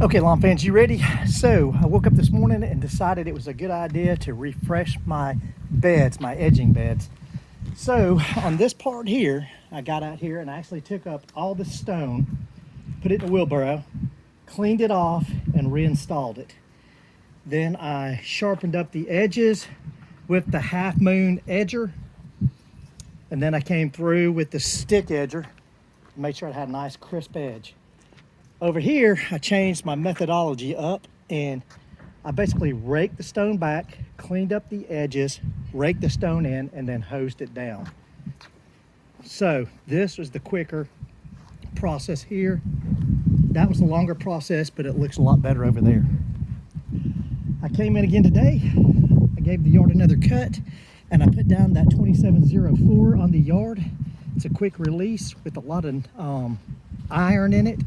Okay, lawn fans, you ready? So I woke up this morning and decided it was a good idea to refresh my beds, my edging beds. So on this part here, I got out here and I actually took up all the stone, put it in a wheelbarrow, cleaned it off and reinstalled it. Then I sharpened up the edges with the half moon edger. And then I came through with the stick edger, made sure it had a nice crisp edge. Over here, I changed my methodology up and I basically raked the stone back, cleaned up the edges, raked the stone in, and then hosed it down. So this was the quicker process here. That was the longer process, but it looks a lot better over there. I came in again today. I gave the yard another cut and I put down that 2704 on the yard. It's a quick release with a lot of iron in it.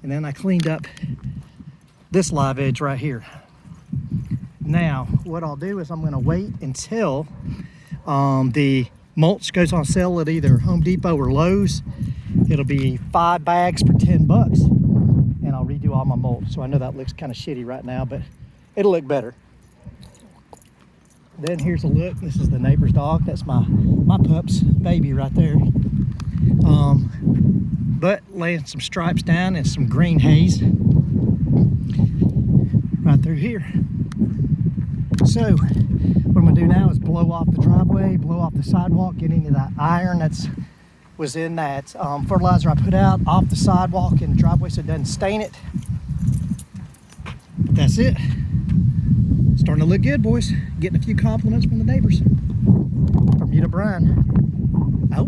And then I cleaned up this live edge right here. Now, what I'll do is I'm gonna wait until the mulch goes on sale at either Home Depot or Lowe's. It'll be 5 bags for 10 bucks. And I'll redo all my mulch. So I know that looks kind of shitty right now, but it'll look better. Then here's a look. This is the neighbor's dog. That's my pup's baby right there. But laying some stripes down and some green haze right through here. So what I'm gonna do now is blow off the driveway, blow off the sidewalk, get into that iron was in that fertilizer I put out off the sidewalk and the driveway so it doesn't stain it. But that's it. Starting to look good, boys. Getting a few compliments from the neighbors. From you to Brian. Out.